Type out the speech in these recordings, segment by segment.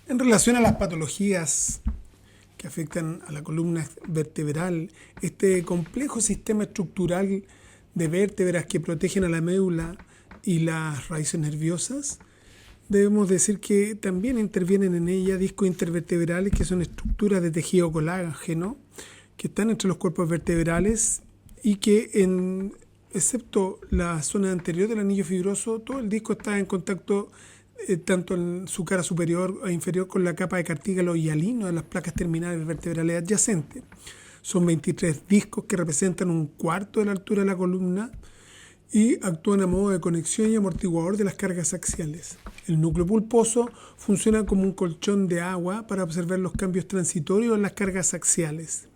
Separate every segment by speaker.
Speaker 1: En relación a las patologías que afectan a la columna vertebral, este complejo sistema estructural de vértebras que protegen a la médula y las raíces nerviosas, debemos decir que también intervienen en ella discos intervertebrales, que son estructuras de tejido colágeno que están entre los cuerpos vertebrales y que, excepto la zona anterior del anillo fibroso, todo el disco está en contacto tanto en su cara superior e inferior con la capa de cartílago hialino de las placas terminales vertebrales adyacentes. Son 23 discos que representan un cuarto de la altura de la columna y actúan a modo de conexión y amortiguador de las cargas axiales. El núcleo pulposo funciona como un colchón de agua para observar los cambios transitorios en las cargas axiales.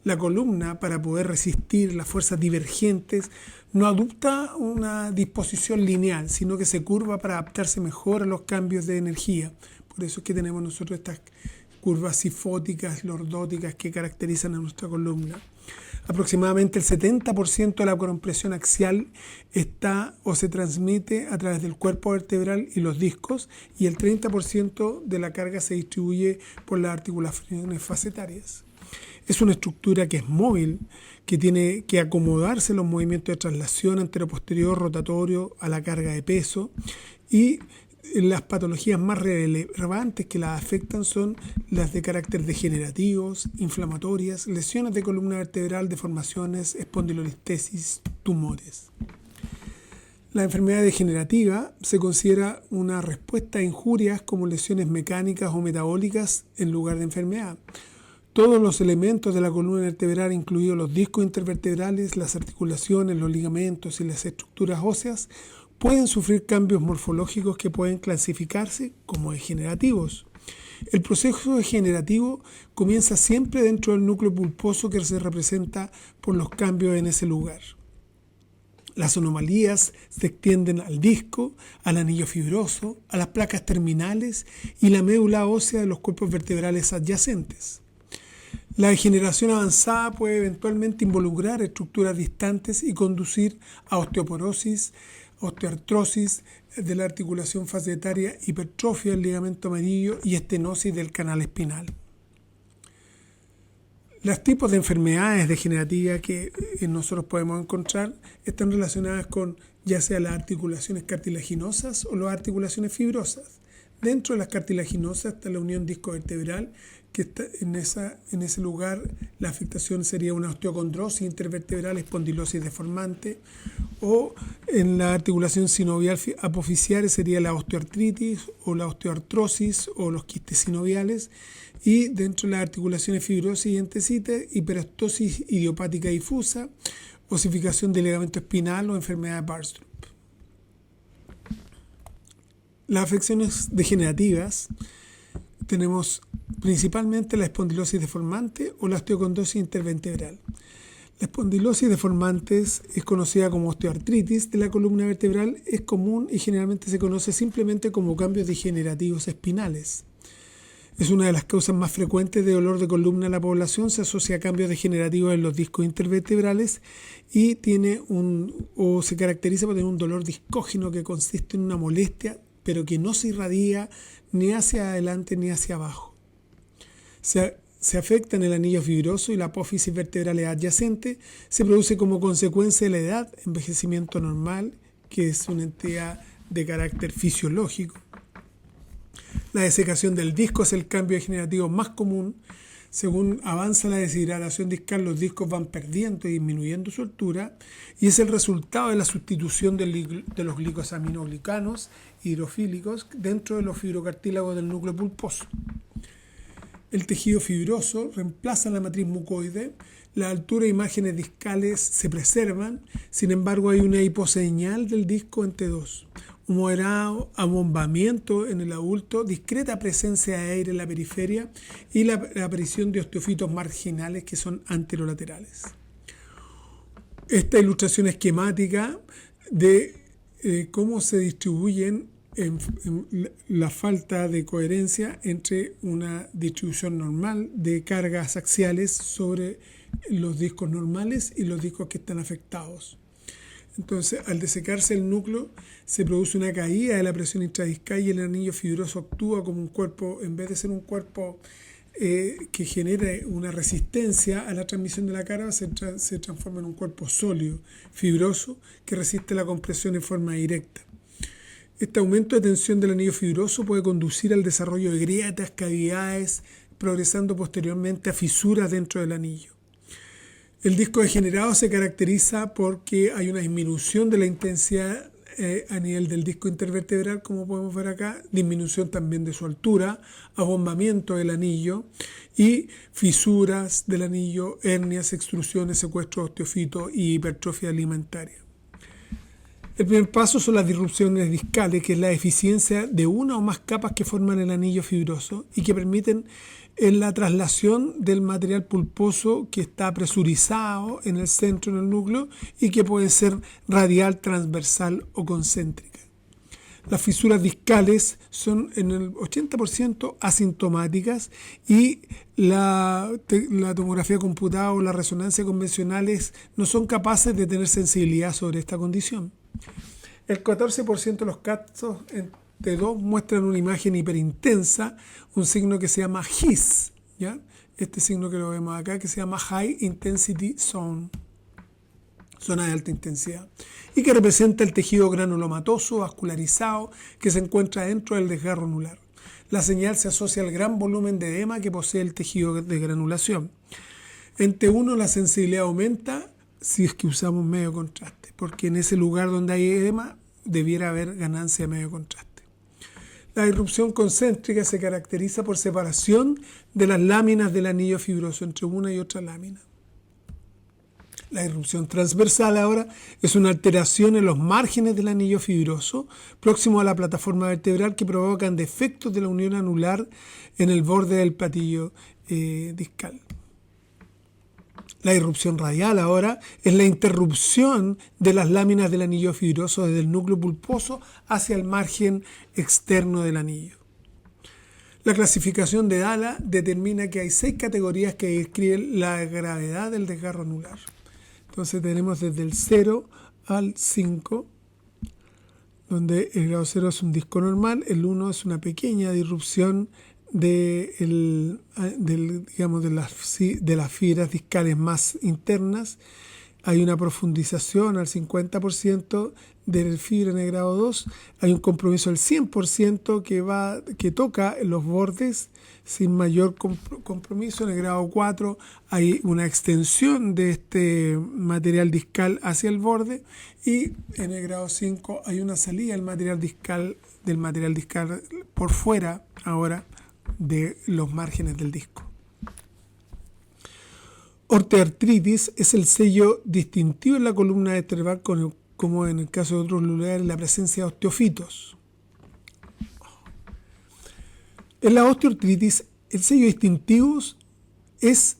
Speaker 1: La columna, para poder resistir las fuerzas divergentes, no adopta una disposición lineal, sino que se curva para adaptarse mejor a los cambios de energía. Por eso es que tenemos nosotros estas curvas sifóticas, lordóticas que caracterizan a nuestra columna. Aproximadamente el 70% de la compresión axial está o se transmite a través del cuerpo vertebral y los discos, y el 30% de la carga se distribuye por las articulaciones facetarias. Es una estructura que es móvil, que tiene que acomodarse a los movimientos de traslación antero-posterior rotatorio a la carga de peso, y las patologías más relevantes que las afectan son las de carácter degenerativos, inflamatorias, lesiones de columna vertebral, deformaciones, espondilolistesis, tumores. La enfermedad degenerativa se considera una respuesta a injurias como lesiones mecánicas o metabólicas en lugar de enfermedad. Todos los elementos de la columna vertebral, incluidos los discos intervertebrales, las articulaciones, los ligamentos y las estructuras óseas, pueden sufrir cambios morfológicos que pueden clasificarse como degenerativos. El proceso degenerativo comienza siempre dentro del núcleo pulposo, que se representa por los cambios en ese lugar. Las anomalías se extienden al disco, al anillo fibroso, a las placas terminales y la médula ósea de los cuerpos vertebrales adyacentes. La degeneración avanzada puede eventualmente involucrar estructuras distantes y conducir a osteoporosis, osteoartrosis de la articulación facetaria, hipertrofia del ligamento amarillo y estenosis del canal espinal. Los tipos de enfermedades degenerativas que nosotros podemos encontrar están relacionadas con ya sea las articulaciones cartilaginosas o las articulaciones fibrosas. Dentro de las cartilaginosas está la unión discovertebral, que está en ese lugar la afectación sería una osteocondrosis intervertebral, espondilosis deformante, o en la articulación sinovial apoficial sería la osteoartritis o la osteoartrosis o los quistes sinoviales, y dentro de las articulaciones fibrosis y entesites, hiperostosis idiopática difusa, osificación del ligamento espinal o enfermedad de Barstrup. Las afecciones degenerativas tenemos principalmente la espondilosis deformante o la osteocondrosis intervertebral. La espondilosis deformante es conocida como osteoartritis de la columna vertebral, es común y generalmente se conoce simplemente como cambios degenerativos espinales. Es una de las causas más frecuentes de dolor de columna en la población, se asocia a cambios degenerativos en los discos intervertebrales y se caracteriza por tener un dolor discógeno que consiste en una molestia, pero que no se irradia ni hacia adelante ni hacia abajo. Se afecta en el anillo fibroso y la apófisis vertebral adyacente. Se produce como consecuencia de la edad, envejecimiento normal, que es una entidad de carácter fisiológico. La desecación del disco es el cambio degenerativo más común. Según avanza la deshidratación discal, los discos van perdiendo y disminuyendo su altura, y es el resultado de la sustitución de los glicosaminoglicanos hidrofílicos dentro de los fibrocartílagos del núcleo pulposo. El tejido fibroso reemplaza la matriz mucoide, la altura e imágenes discales se preservan, sin embargo hay una hiposeñal del disco en T2, un moderado abombamiento en el adulto, discreta presencia de aire en la periferia y la aparición de osteofitos marginales que son anterolaterales. Esta ilustración esquemática de cómo se distribuyen en la falta de coherencia entre una distribución normal de cargas axiales sobre los discos normales y los discos que están afectados. Entonces, al desecarse el núcleo, se produce una caída de la presión intradiscal y el anillo fibroso actúa como un cuerpo, en vez de ser un cuerpo que genere una resistencia a la transmisión de la carga, se transforma en un cuerpo sólido, fibroso, que resiste la compresión en forma directa. Este aumento de tensión del anillo fibroso puede conducir al desarrollo de grietas, cavidades, progresando posteriormente a fisuras dentro del anillo. El disco degenerado se caracteriza porque hay una disminución de la intensidad a nivel del disco intervertebral, como podemos ver acá, disminución también de su altura, abombamiento del anillo y fisuras del anillo, hernias, extrusiones, secuestro de osteofitos y hipertrofia alimentaria. El primer paso son las disrupciones discales, que es la eficiencia de una o más capas que forman el anillo fibroso y que permiten la traslación del material pulposo que está presurizado en el centro, en el núcleo, y que puede ser radial, transversal o concéntrica. Las fisuras discales son en el 80% asintomáticas y la tomografía computada o la resonancia convencionales no son capaces de tener sensibilidad sobre esta condición. El 14% de los casos de 2 muestran una imagen hiperintensa, un signo que se llama HIS, ¿ya? Este signo que lo vemos acá, que se llama High Intensity Zone, zona de alta intensidad, y que representa el tejido granulomatoso vascularizado que se encuentra dentro del desgarro anular. La señal se asocia al gran volumen de edema que posee el tejido de granulación. En T1 la sensibilidad aumenta si es que usamos medio contraste, porque en ese lugar donde hay edema debiera haber ganancia de medio contraste. La irrupción concéntrica se caracteriza por separación de las láminas del anillo fibroso entre una y otra lámina. La irrupción transversal ahora es una alteración en los márgenes del anillo fibroso próximo a la plataforma vertebral que provocan defectos de la unión anular en el borde del platillo discal. La irrupción radial ahora es la interrupción de las láminas del anillo fibroso desde el núcleo pulposo hacia el margen externo del anillo. La clasificación de Dalla determina que hay 6 categorías que describen la gravedad del desgarro anular. Entonces tenemos desde el 0 al 5, donde el grado 0 es un disco normal, el 1 es una pequeña disrupción de las fibras discales más internas. Hay una profundización al 50% de fibra en el grado 2. Hay un compromiso del 100% que toca los bordes sin mayor compromiso. En el grado 4 hay una extensión de este material discal hacia el borde, y en el grado 5 hay una salida del material discal por fuera ahora de los márgenes del disco. Ortoartritis es el sello distintivo en la columna vertebral, como en el caso de otros lugares, la presencia de osteofitos. En la osteoartritis, el sello distintivo es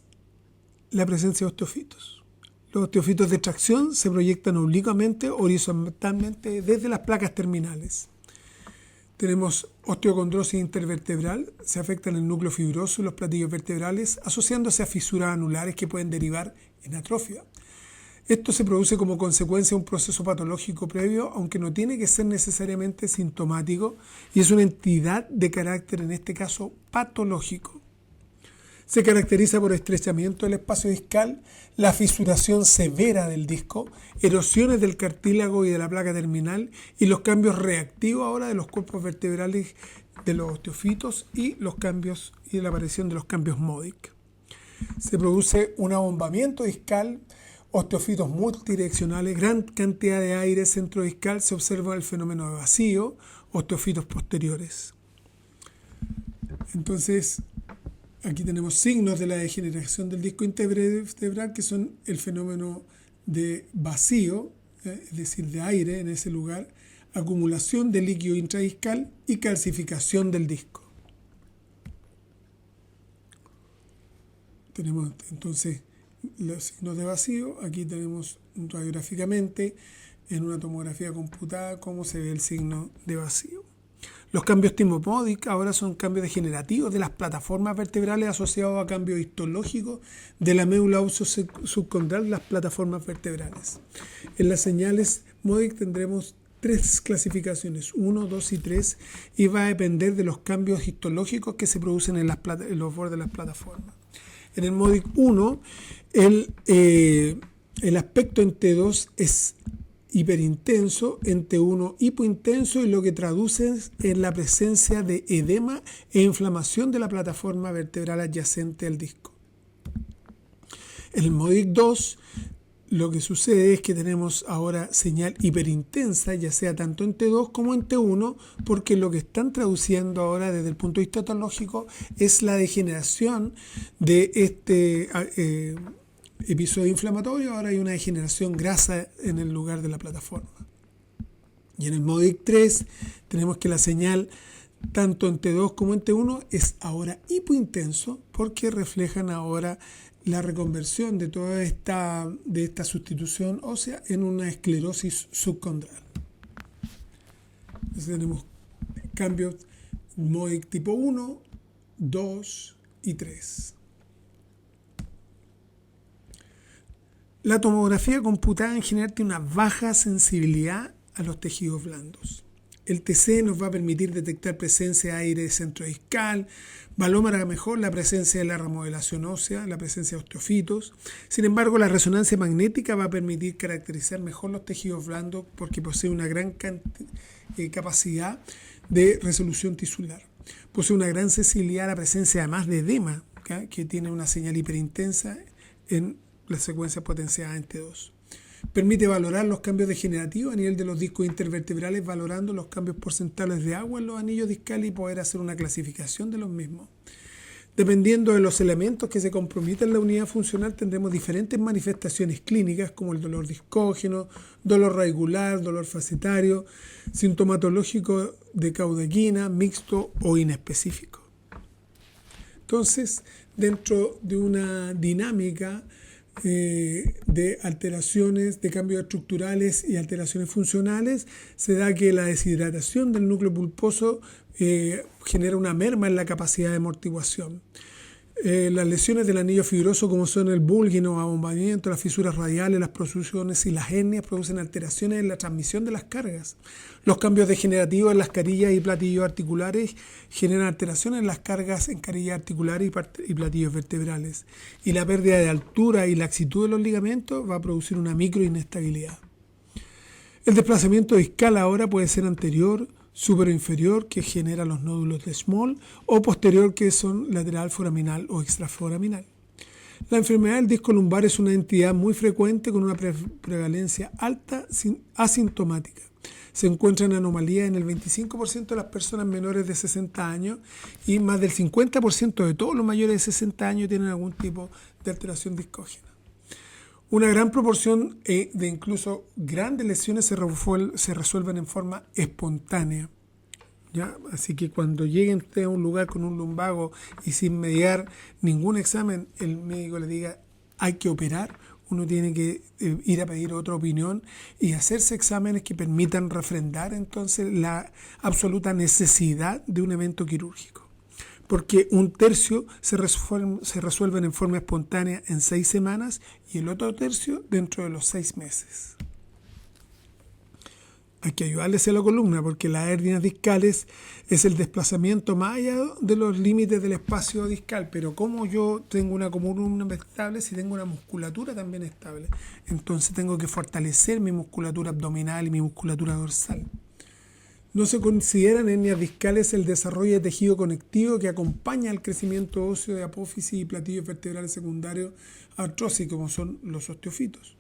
Speaker 1: la presencia de osteofitos. Los osteofitos de tracción se proyectan oblicuamente, horizontalmente, desde las placas terminales. Tenemos osteocondrosis intervertebral, se afectan el núcleo fibroso y los platillos vertebrales, asociándose a fisuras anulares que pueden derivar en atrofia. Esto se produce como consecuencia de un proceso patológico previo, aunque no tiene que ser necesariamente sintomático, y es una entidad de carácter, en este caso, patológico. Se caracteriza por estrechamiento del espacio discal, la fisuración severa del disco, erosiones del cartílago y de la placa terminal, y los cambios reactivos ahora de los cuerpos vertebrales de los osteofitos y la aparición de los cambios MODIC. Se produce un abombamiento discal, osteofitos multidireccionales, gran cantidad de aire centrodiscal, se observa el fenómeno de vacío, osteofitos posteriores. Entonces, aquí tenemos signos de la degeneración del disco intervertebral, que son el fenómeno de vacío, es decir, de aire en ese lugar, acumulación de líquido intradiscal y calcificación del disco. Tenemos entonces los signos de vacío. Aquí tenemos radiográficamente en una tomografía computada cómo se ve el signo de vacío. Los cambios timomódicos ahora son cambios degenerativos de las plataformas vertebrales asociados a cambios histológicos de la médula óseo subcondral de las plataformas vertebrales. En las señales Modic tendremos 3 clasificaciones, 1, 2 y 3, y va a depender de los cambios histológicos que se producen en los bordes de las plataformas. En el Modic 1, el aspecto en T2 es hiperintenso, en T1 hipointenso, y lo que traduce es la presencia de edema e inflamación de la plataforma vertebral adyacente al disco. En el Modic 2, lo que sucede es que tenemos ahora señal hiperintensa, ya sea tanto en T2 como en T1, porque lo que están traduciendo ahora desde el punto de vista patológico es la degeneración de este episodio inflamatorio. Ahora hay una degeneración grasa en el lugar de la plataforma. Y en el Modic 3 tenemos que la señal tanto en T2 como en T1 es ahora hipointenso, porque reflejan ahora la reconversión de toda esta sustitución ósea en una esclerosis subcondral. Entonces tenemos cambios Modic tipo 1, 2 y 3. La tomografía computada en general tiene una baja sensibilidad a los tejidos blandos. El TC nos va a permitir detectar presencia de aire centrodiscal, valora mejor la presencia de la remodelación ósea, la presencia de osteofitos. Sin embargo, la resonancia magnética va a permitir caracterizar mejor los tejidos blandos porque posee una gran capacidad de resolución tisular. Posee una gran sensibilidad a la presencia además de edema, ¿okay?, que tiene una señal hiperintensa en la secuencia potenciada en T2. Permite valorar los cambios degenerativos a nivel de los discos intervertebrales, valorando los cambios porcentuales de agua en los anillos discales y poder hacer una clasificación de los mismos. Dependiendo de los elementos que se comprometen en la unidad funcional, tendremos diferentes manifestaciones clínicas como el dolor discógeno, dolor radicular, dolor facetario, sintomatológico de caudequina, mixto o inespecífico. Entonces, dentro de una dinámica de alteraciones, de cambios estructurales y alteraciones funcionales, se da que la deshidratación del núcleo pulposo genera una merma en la capacidad de amortiguación. Las lesiones del anillo fibroso, como son el bulging o abombamiento, las fisuras radiales, las protrusiones y las hernias, producen alteraciones en la transmisión de las cargas. Los cambios degenerativos en las carillas y platillos articulares generan alteraciones en las cargas en carillas articulares y platillos vertebrales. Y la pérdida de altura y laxitud de los ligamentos va a producir una microinestabilidad. El desplazamiento discal ahora puede ser anterior, superinferior, que genera los nódulos de Small, o posterior, que son lateral foraminal o extraforaminal. La enfermedad del disco lumbar es una entidad muy frecuente con una prevalencia alta asintomática. Se encuentran anomalías en el 25% de las personas menores de 60 años y más del 50% de todos los mayores de 60 años tienen algún tipo de alteración discógena. Una gran proporción de incluso grandes lesiones se resuelven en forma espontánea, ¿ya? Así que cuando lleguen ustedes a un lugar con un lumbago y sin mediar ningún examen, el médico le diga hay que operar, uno tiene que ir a pedir otra opinión y hacerse exámenes que permitan refrendar entonces la absoluta necesidad de un evento quirúrgico. Porque un tercio se resuelven en forma espontánea en 6 semanas y el otro tercio dentro de los 6 meses. Hay que ayudarles a la columna porque las hernias discales es el desplazamiento más allá de los límites del espacio discal. Pero como yo tengo una columna estable, si tengo una musculatura también estable, entonces tengo que fortalecer mi musculatura abdominal y mi musculatura dorsal. No se consideran hernias discales el desarrollo de tejido conectivo que acompaña al crecimiento óseo de apófisis y platillos vertebrales secundarios artrósicos, como son los osteofitos.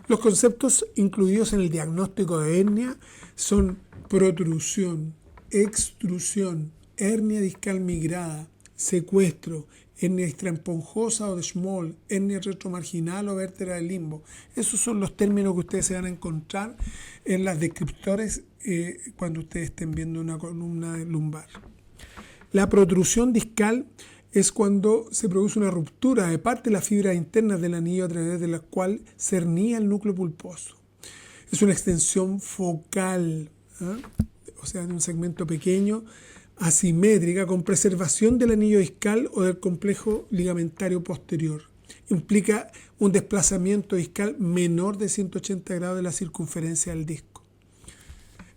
Speaker 1: Los conceptos incluidos en el diagnóstico de hernia son protrusión, extrusión, hernia discal migrada, secuestro, hernia extraesponjosa o de Small, hernia retromarginal o vértebra del limbo. Esos son los términos que ustedes se van a encontrar en las descriptores cuando ustedes estén viendo una columna lumbar. La protrusión discal es cuando se produce una ruptura de parte de las fibras internas del anillo a través de la cual se hernia el núcleo pulposo. Es una extensión focal, o o sea, de un segmento pequeño, asimétrica, con preservación del anillo discal o del complejo ligamentario posterior. Implica un desplazamiento discal menor de 180 grados de la circunferencia del disco.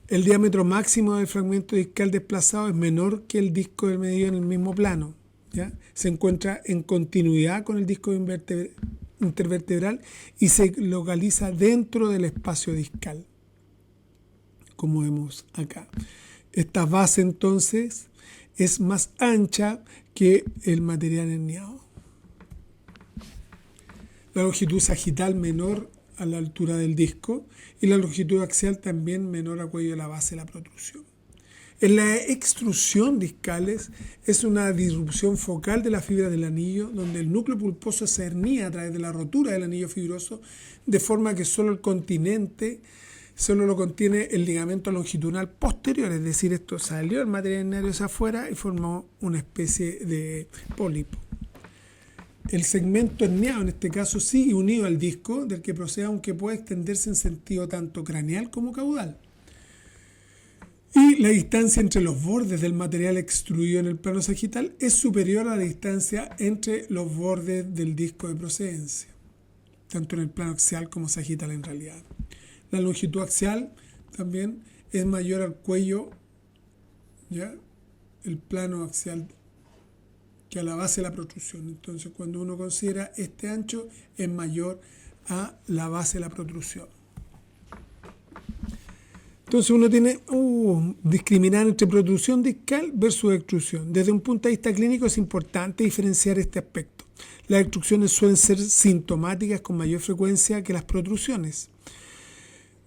Speaker 1: El diámetro máximo del fragmento discal desplazado es menor que el disco del medio en el mismo plano, ¿ya? Se encuentra en continuidad con el disco intervertebral y se localiza dentro del espacio discal, como vemos acá. Esta base entonces es más ancha que el material herniado. La longitud sagital menor a la altura del disco y la longitud axial también menor a cuello de la base de la protrusión. En la extrusión discales es una disrupción focal de la fibra del anillo, donde el núcleo pulposo se hernía a través de la rotura del anillo fibroso, de forma que solo lo contiene el ligamento longitudinal posterior, es decir, esto salió el material herniario hacia afuera y formó una especie de pólipo. El segmento herniado en este caso sigue unido al disco del que procede, aunque puede extenderse en sentido tanto craneal como caudal. Y la distancia entre los bordes del material extruido en el plano sagital es superior a la distancia entre los bordes del disco de procedencia, tanto en el plano axial como sagital en realidad. La longitud axial también es mayor al cuello, ¿ya? El plano axial, que a la base de la protrusión. Entonces, cuando uno considera este ancho, es mayor a la base de la protrusión. Entonces uno tiene discriminar entre protrusión discal versus extrusión. Desde un punto de vista clínico es importante diferenciar este aspecto. Las extrusiones suelen ser sintomáticas con mayor frecuencia que las protrusiones.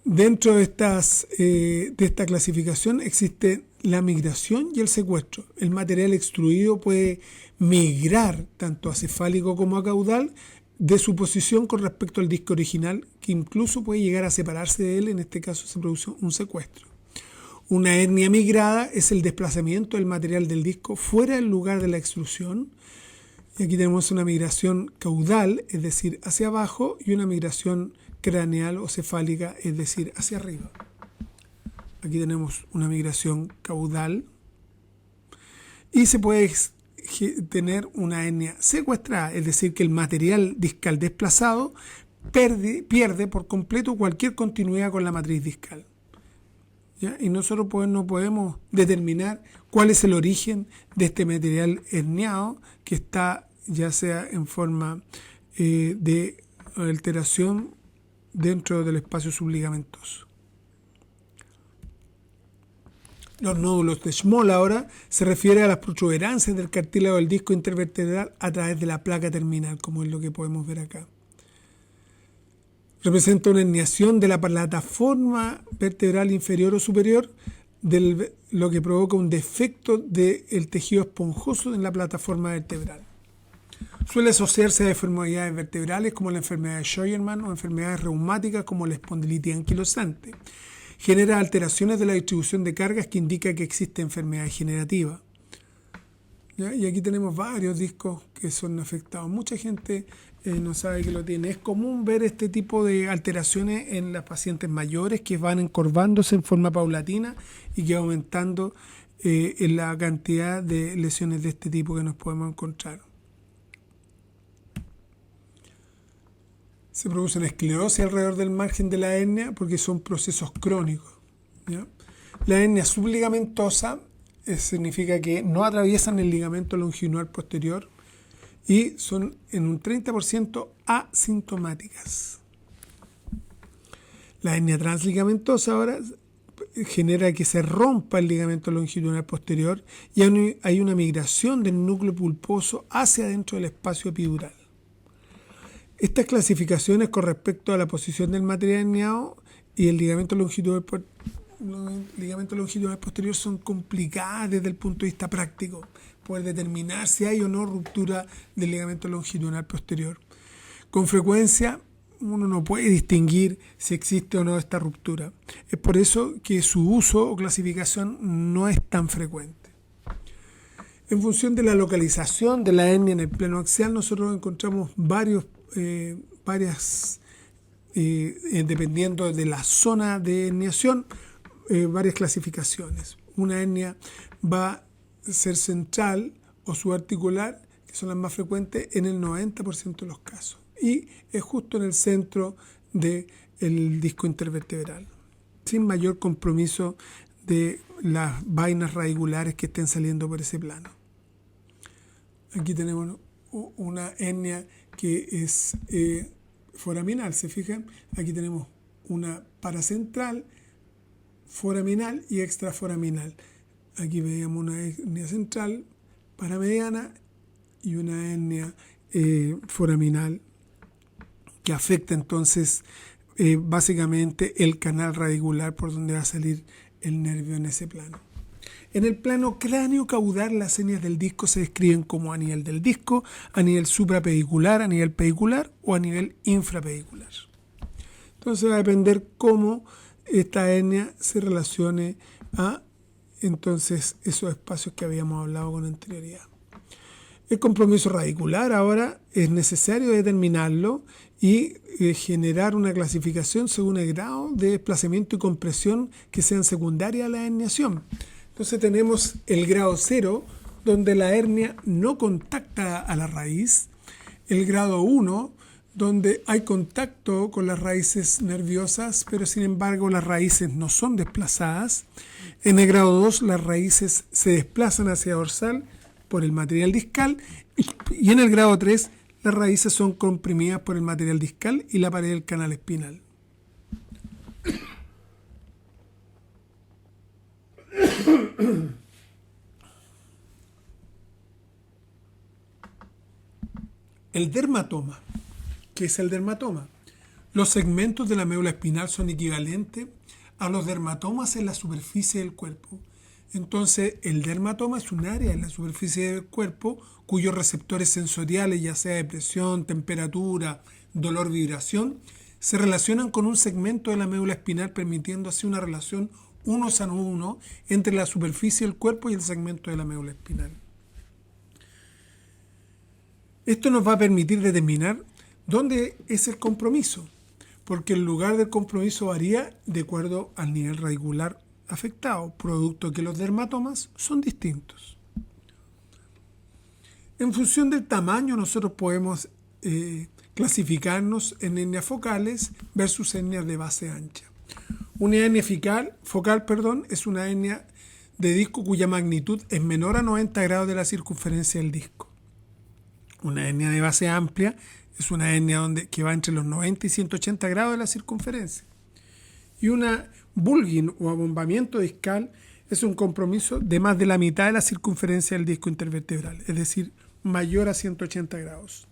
Speaker 1: Dentro de esta clasificación existe la migración y el secuestro. El material extruido puede migrar tanto a cefálico como a caudal de su posición con respecto al disco original, que incluso puede llegar a separarse de él. En este caso se produce un secuestro. Una hernia migrada es el desplazamiento del material del disco fuera del lugar de la extrusión. Y aquí tenemos una migración caudal, es decir, hacia abajo, y una migración craneal o cefálica, es decir, hacia arriba. Aquí tenemos una migración caudal y se puede tener una hernia secuestrada, es decir, que el material discal desplazado pierde por completo cualquier continuidad con la matriz discal, ¿ya? Y nosotros no podemos determinar cuál es el origen de este material herniado que está ya sea en forma de alteración dentro del espacio subligamentoso. Los nódulos de Schmoll ahora se refiere a las protuberancias del cartílago del disco intervertebral a través de la placa terminal, como es lo que podemos ver acá. Representa una herniación de la plataforma vertebral inferior o superior, lo que provoca un defecto del tejido esponjoso en la plataforma vertebral. Suele asociarse a enfermedades vertebrales como la enfermedad de Scheuermann o enfermedades reumáticas como la espondilitis anquilosante. Genera alteraciones de la distribución de cargas que indica que existe enfermedad degenerativa. ¿Ya? Y aquí tenemos varios discos que son afectados. Mucha gente no sabe que lo tiene. Es común ver este tipo de alteraciones en las pacientes mayores que van encorvándose en forma paulatina y que va aumentando en la cantidad de lesiones de este tipo que nos podemos encontrar. Se produce una esclerosis alrededor del margen de la hernia porque son procesos crónicos, ¿ya? La hernia subligamentosa significa que no atraviesan el ligamento longitudinal posterior y son en un 30% asintomáticas. La hernia transligamentosa ahora genera que se rompa el ligamento longitudinal posterior y hay una migración del núcleo pulposo hacia adentro del espacio epidural. Estas clasificaciones con respecto a la posición del material herniado y el ligamento longitudinal posterior son complicadas desde el punto de vista práctico, poder determinar si hay o no ruptura del ligamento longitudinal posterior. Con frecuencia uno no puede distinguir si existe o no esta ruptura. Es por eso que su uso o clasificación no es tan frecuente. En función de la localización de la hernia en el plano axial, nosotros encontramos dependiendo de la zona de herniación, varias clasificaciones. Una hernia va a ser central o subarticular, que son las más frecuentes en el 90% de los casos. Y es justo en el centro del disco intervertebral, sin mayor compromiso de las vainas radiculares que estén saliendo por ese plano. Aquí tenemos una hernia que es foraminal, ¿se fijan? Aquí tenemos una paracentral, foraminal y extraforaminal. Aquí veíamos una hernia central, paramediana y una hernia foraminal que afecta entonces básicamente el canal radicular por donde va a salir el nervio en ese plano. En el plano cráneo-caudal, las hernias del disco se describen como a nivel del disco, a nivel suprapedicular, a nivel pedicular o a nivel infrapedicular. Entonces va a depender cómo esta hernia se relacione a entonces esos espacios que habíamos hablado con anterioridad. El compromiso radicular ahora es necesario determinarlo y generar una clasificación según el grado de desplazamiento y compresión que sean secundarias a la herniación. Entonces tenemos el grado 0, donde la hernia no contacta a la raíz, el grado 1, donde hay contacto con las raíces nerviosas, pero sin embargo las raíces no son desplazadas. En el grado 2 las raíces se desplazan hacia dorsal por el material discal y en el grado 3 las raíces son comprimidas por el material discal y la pared del canal espinal. El dermatoma. ¿Qué es el dermatoma? Los segmentos de la médula espinal son equivalentes a los dermatomas en la superficie del cuerpo. Entonces, el dermatoma es un área en la superficie del cuerpo cuyos receptores sensoriales, ya sea de presión, temperatura, dolor, vibración, se relacionan con un segmento de la médula espinal, permitiendo así una relación uno a uno entre la superficie del cuerpo y el segmento de la médula espinal. Esto nos va a permitir determinar dónde es el compromiso, porque el lugar del compromiso varía de acuerdo al nivel radicular afectado, producto de que los dermatomas son distintos. En función del tamaño, nosotros podemos clasificarnos en hernias focales versus hernias de base ancha. Una hernia focal es una hernia de disco cuya magnitud es menor a 90 grados de la circunferencia del disco. Una hernia de base amplia es una hernia que va entre los 90 y 180 grados de la circunferencia. Y una bulging o abombamiento discal es un compromiso de más de la mitad de la circunferencia del disco intervertebral, es decir, mayor a 180 grados.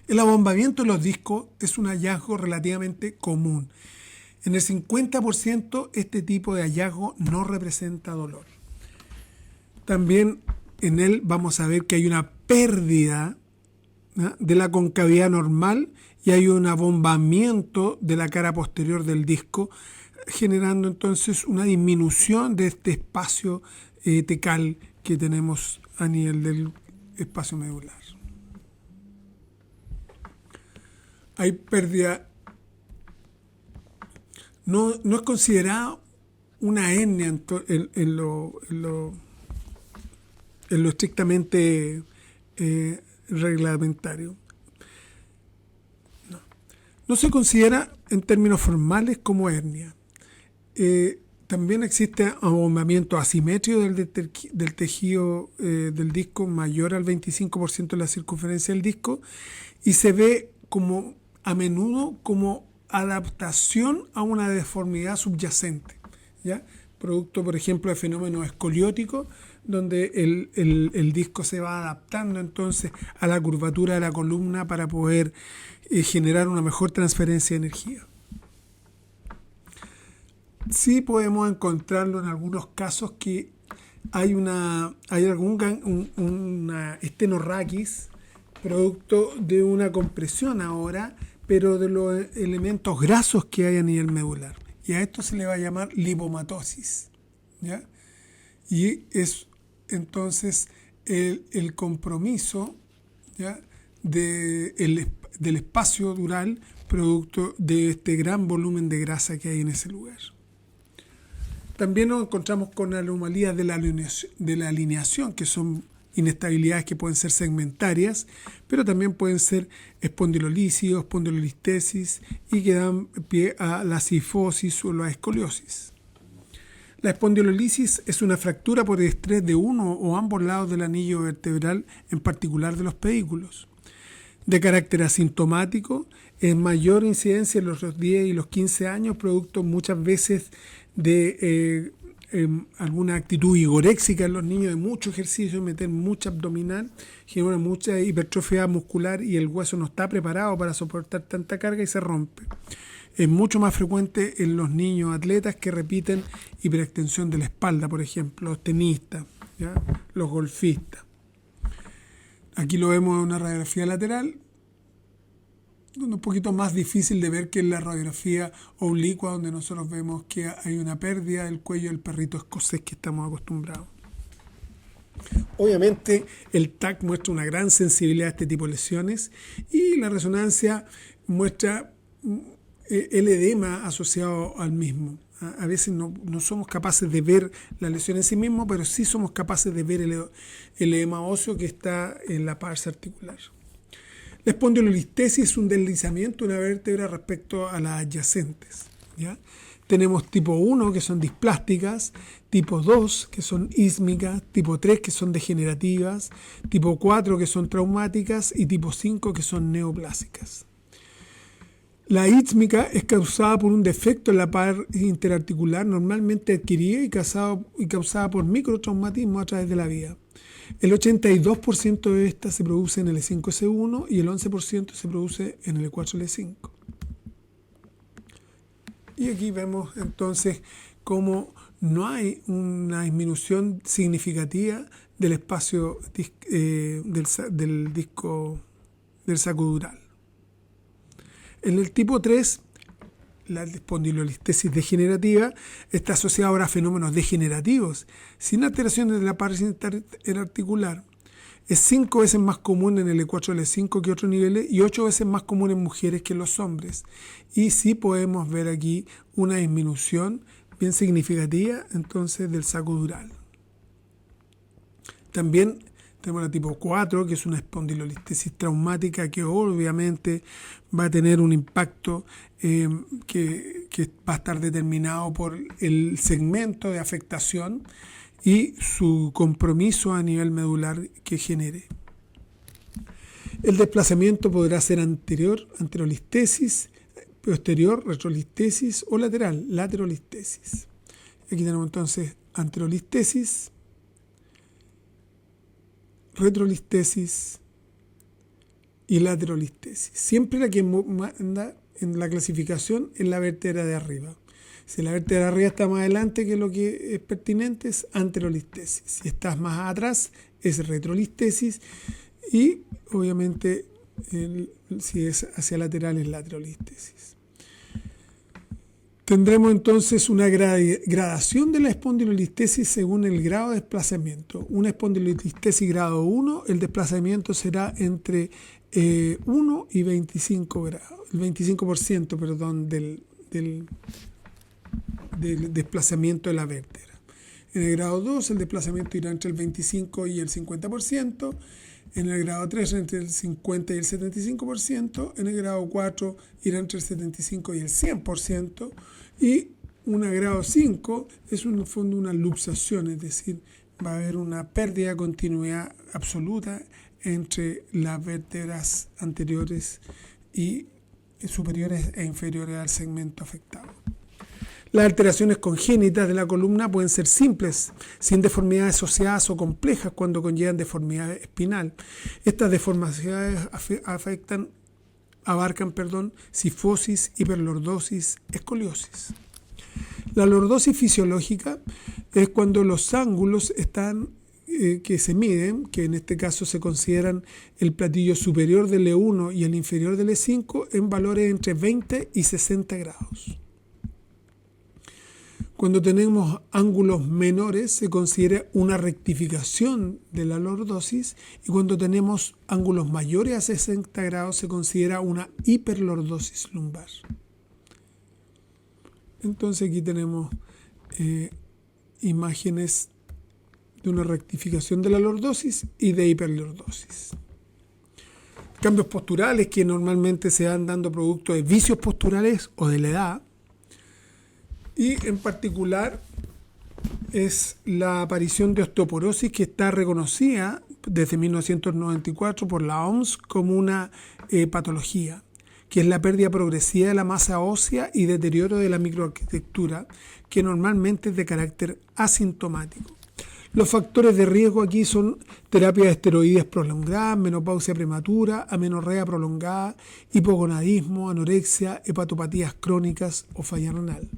Speaker 1: El abombamiento de los discos es un hallazgo relativamente común. En el 50% este tipo de hallazgo no representa dolor. También en él vamos a ver que hay una pérdida, ¿no?, de la concavidad normal y hay un abombamiento de la cara posterior del disco, generando entonces una disminución de este espacio tecal que tenemos a nivel del espacio medular. Hay pérdida. No es considerada una hernia en lo estrictamente reglamentario. No se considera en términos formales como hernia. También existe abombamiento asimétrico del tejido del disco mayor al 25% de la circunferencia del disco y se ve como a menudo como adaptación a una deformidad subyacente, ¿ya? Producto, por ejemplo, de fenómenos escolióticos, donde el disco se va adaptando entonces a la curvatura de la columna para poder generar una mejor transferencia de energía. Sí podemos encontrarlo en algunos casos que hay una estenorraquis, producto de una compresión ahora, pero de los elementos grasos que hay a nivel medular. Y a esto se le va a llamar lipomatosis, ¿ya? Y es entonces el compromiso, ¿ya?, del espacio dural, producto de este gran volumen de grasa que hay en ese lugar. También nos encontramos con anomalías de la alineación, que son inestabilidades que pueden ser segmentarias, pero también pueden ser espondilolisis o espondilolistesis y que dan pie a la cifosis o la escoliosis. La espondilolisis es una fractura por estrés de uno o ambos lados del anillo vertebral, en particular de los pedículos. De carácter asintomático, en mayor incidencia en los 10 y los 15 años, producto muchas veces de alguna actitud vigoréxica en los niños, de mucho ejercicio, meter mucha abdominal, genera mucha hipertrofia muscular y el hueso no está preparado para soportar tanta carga y se rompe. Es mucho más frecuente en los niños atletas que repiten hiperextensión de la espalda, por ejemplo, los tenistas, ¿ya? Los golfistas. Aquí lo vemos en una radiografía lateral, un poquito más difícil de ver que en la radiografía oblicua, donde nosotros vemos que hay una pérdida del cuello del perrito escocés que estamos acostumbrados. Obviamente el TAC muestra una gran sensibilidad a este tipo de lesiones y la resonancia muestra el edema asociado al mismo. A veces no somos capaces de ver la lesión en sí mismo, pero sí somos capaces de ver el edema óseo que está en la pars articular. La espondilolistesis es un deslizamiento de una vértebra respecto a las adyacentes, ¿ya? Tenemos tipo 1, que son displásticas, tipo 2, que son ísmicas, tipo 3, que son degenerativas, tipo 4, que son traumáticas, y tipo 5, que son neoplásicas. La ísmica es causada por un defecto en la par interarticular, normalmente adquirida y causada por microtraumatismo a través de la vida. El 82% de estas se produce en el E5-S1 y el 11% se produce en el E4-L5. Y aquí vemos entonces cómo no hay una disminución significativa del espacio del disco del saco dural. En el tipo 3, la espondilolistesis degenerativa está asociada ahora a fenómenos degenerativos, sin alteraciones de la pared interarticular. Es 5 veces más común en el E4-L5 que otros niveles y 8 veces más común en mujeres que en los hombres. Y sí podemos ver aquí una disminución bien significativa entonces del saco dural. También tenemos la tipo 4, que es una espondilolistesis traumática que obviamente va a tener un impacto que va a estar determinado por el segmento de afectación y su compromiso a nivel medular que genere. El desplazamiento podrá ser anterior, anterolistesis, posterior, retrolistesis o lateral, laterolistesis. Aquí tenemos entonces anterolistesis, retrolistesis y laterolistesis. Siempre la que manda en la clasificación es la vértebra de arriba. Si la vértebra de arriba está más adelante que lo que es pertinente, es anterolistesis. Si estás más atrás, es retrolistesis. Y obviamente, si es hacia lateral, es laterolistesis. Tendremos entonces una gradación de la espondilolistesis según el grado de desplazamiento. Una espondilolistesis grado 1, el desplazamiento será entre 1 y 25 grados, el 25%, perdón, del desplazamiento de la vértebra. En el grado 2, el desplazamiento irá entre el 25 y el 50%. En el grado 3, entre el 50 y el 75%. En el grado 4, irá entre el 75 y el 100%. Y un grado 5 es en el fondo una luxación, es decir, va a haber una pérdida de continuidad absoluta entre las vértebras anteriores y superiores e inferiores al segmento afectado. Las alteraciones congénitas de la columna pueden ser simples, sin deformidades asociadas o complejas cuando conllevan deformidad espinal. Estas deformaciones abarcan cifosis, hiperlordosis, escoliosis. La lordosis fisiológica es cuando los ángulos que se miden, que en este caso se consideran el platillo superior del E1 y el inferior del E5, en valores entre 20 y 60 grados. Cuando tenemos ángulos menores se considera una rectificación de la lordosis y cuando tenemos ángulos mayores a 60 grados se considera una hiperlordosis lumbar. Entonces aquí tenemos imágenes de una rectificación de la lordosis y de hiperlordosis. Cambios posturales que normalmente se van dando producto de vicios posturales o de la edad. Y en particular es la aparición de osteoporosis que está reconocida desde 1994 por la OMS como una patología, que es la pérdida progresiva de la masa ósea y deterioro de la microarquitectura, que normalmente es de carácter asintomático. Los factores de riesgo aquí son terapias de esteroides prolongadas, menopausia prematura, amenorrea prolongada, hipogonadismo, anorexia, hepatopatías crónicas o falla renal.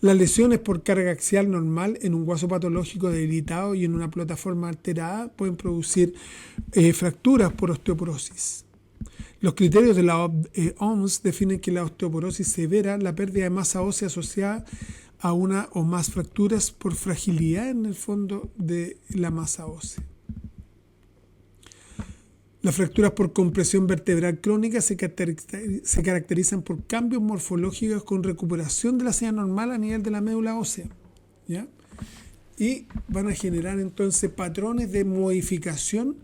Speaker 1: Las lesiones por carga axial normal en un hueso patológico debilitado y en una plataforma alterada pueden producir fracturas por osteoporosis. Los criterios de la OMS definen que la osteoporosis severa la pérdida de masa ósea asociada a una o más fracturas por fragilidad en el fondo de la masa ósea. Las fracturas por compresión vertebral crónica se caracterizan por cambios morfológicos con recuperación de la señal normal a nivel de la médula ósea, ¿ya? Y van a generar entonces patrones de modificación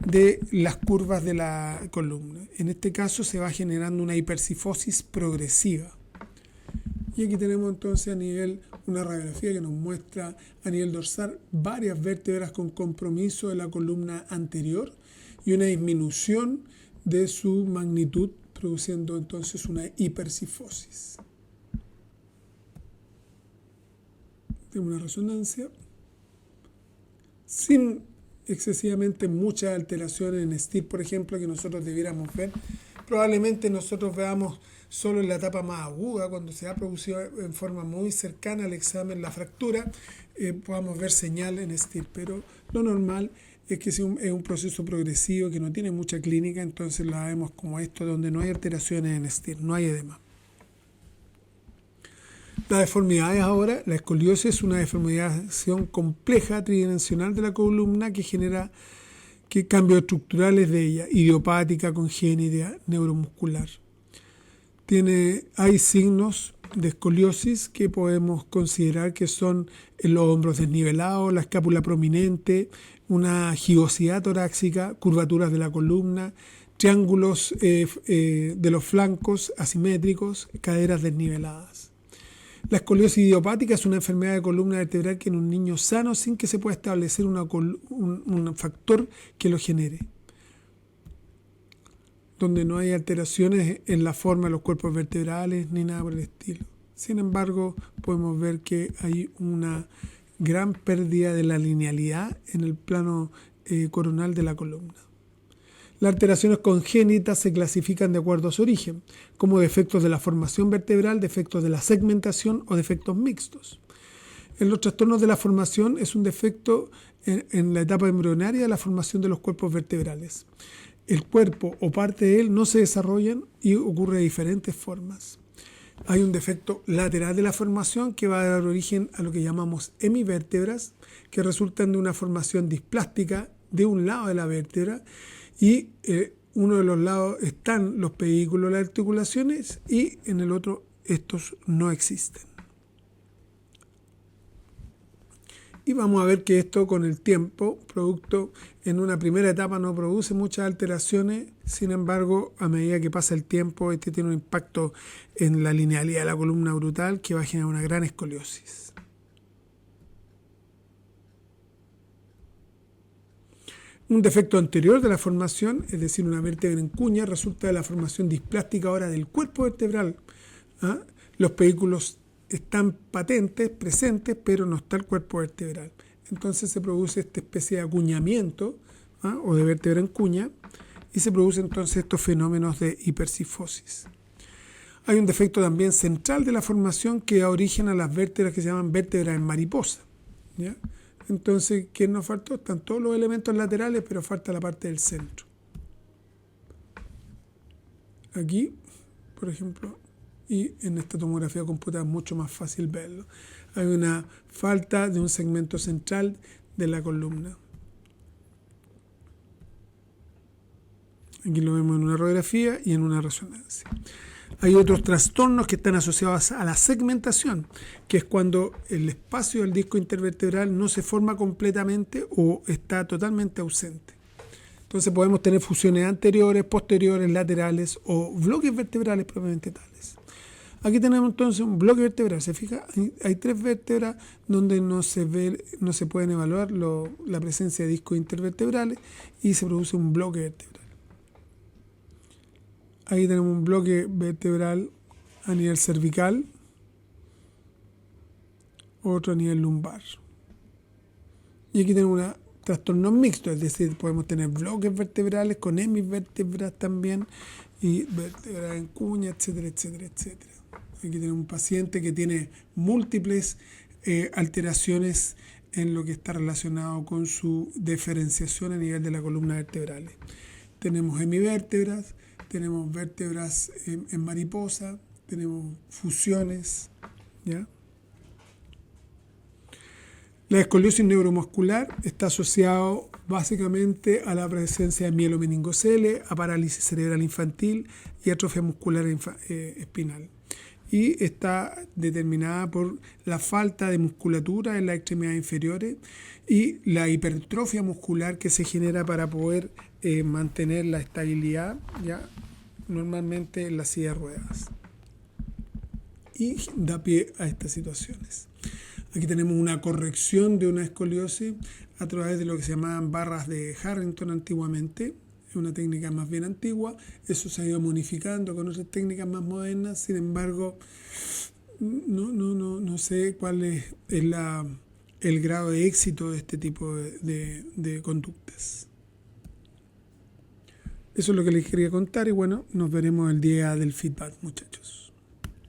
Speaker 1: de las curvas de la columna. En este caso se va generando una hipercifosis progresiva. Y aquí tenemos entonces a nivel una radiografía que nos muestra a nivel dorsal varias vértebras con compromiso de la columna anterior y una disminución de su magnitud, produciendo entonces una hipercifosis. Tenemos una resonancia sin excesivamente muchas alteraciones en STIR, por ejemplo, que nosotros debiéramos ver. Probablemente nosotros veamos solo en la etapa más aguda, cuando se ha producido en forma muy cercana al examen la fractura, podamos ver señal en STIR, pero lo normal es que es un proceso progresivo que no tiene mucha clínica, entonces la vemos como esto, donde no hay alteraciones en STIR, no hay edema. Las deformidades ahora, la escoliosis es una deformación compleja tridimensional de la columna que genera cambios estructurales de ella, idiopática, congénita, neuromuscular. Hay signos de escoliosis que podemos considerar que son los hombros desnivelados, la escápula prominente, una gigosidad torácica, curvaturas de la columna, triángulos de los flancos asimétricos, caderas desniveladas. La escoliosis idiopática es una enfermedad de columna vertebral que en un niño sano sin que se pueda establecer un factor que lo genere, donde no hay alteraciones en la forma de los cuerpos vertebrales ni nada por el estilo. Sin embargo, podemos ver que hay una gran pérdida de la linealidad en el plano coronal de la columna. Las alteraciones congénitas se clasifican de acuerdo a su origen, como defectos de la formación vertebral, defectos de la segmentación o defectos mixtos. En los trastornos de la formación es un defecto en la etapa embrionaria de la formación de los cuerpos vertebrales. El cuerpo o parte de él no se desarrollan y ocurre de diferentes formas. Hay un defecto lateral de la formación que va a dar origen a lo que llamamos hemivértebras, que resultan de una formación displástica de un lado de la vértebra, y uno de los lados están los pedículos, las articulaciones, y en el otro estos no existen. Y vamos a ver que esto con el tiempo, producto en una primera etapa no produce muchas alteraciones, sin embargo, a medida que pasa el tiempo, este tiene un impacto en la linealidad de la columna brutal que va a generar una gran escoliosis. Un defecto anterior de la formación, es decir, una vértebra en cuña, resulta de la formación displástica ahora del cuerpo vertebral. Los pedículos están patentes, presentes, pero no está el cuerpo vertebral. Entonces se produce esta especie de acuñamiento o de vértebra en cuña y se producen entonces estos fenómenos de hipercifosis. Hay un defecto también central de la formación que da origen a las vértebras que se llaman vértebras en mariposa, ¿ya? Entonces, ¿qué nos faltó? Están todos los elementos laterales, pero falta la parte del centro. Aquí, por ejemplo, y en esta tomografía computada es mucho más fácil verlo. Hay una falta de un segmento central de la columna. Aquí lo vemos en una radiografía y en una resonancia. Hay otros trastornos que están asociados a la segmentación, que es cuando el espacio del disco intervertebral no se forma completamente o está totalmente ausente. Entonces podemos tener fusiones anteriores, posteriores, laterales o bloques vertebrales propiamente tales. Aquí tenemos entonces un bloque vertebral. ¿Se fija? Hay 3 vértebras donde no se pueden evaluar la presencia de discos intervertebrales y se produce un bloque vertebral. Ahí tenemos un bloque vertebral a nivel cervical, otro a nivel lumbar. Y aquí tenemos un trastorno mixto, es decir, podemos tener bloques vertebrales con hemivértebras también y vértebras en cuña, etcétera, etcétera, etcétera. Aquí tenemos un paciente que tiene múltiples alteraciones en lo que está relacionado con su diferenciación a nivel de la columna vertebral. Tenemos hemivértebras, tenemos vértebras en mariposa, tenemos fusiones, ¿ya? La escoliosis neuromuscular está asociado básicamente a la presencia de mielomeningocele, a parálisis cerebral infantil y atrofia muscular espinal. Y está determinada por la falta de musculatura en las extremidades inferiores y la hipertrofia muscular que se genera para poder mantener la estabilidad, ya normalmente en la silla de ruedas. Y da pie a estas situaciones. Aquí tenemos una corrección de una escoliosis a través de lo que se llamaban barras de Harrington antiguamente. Es una técnica más bien antigua. Eso se ha ido modificando con otras técnicas más modernas. Sin embargo, no sé cuál es el grado de éxito de este tipo de conductas. Eso es lo que les quería contar y bueno, nos veremos el día del feedback, muchachos.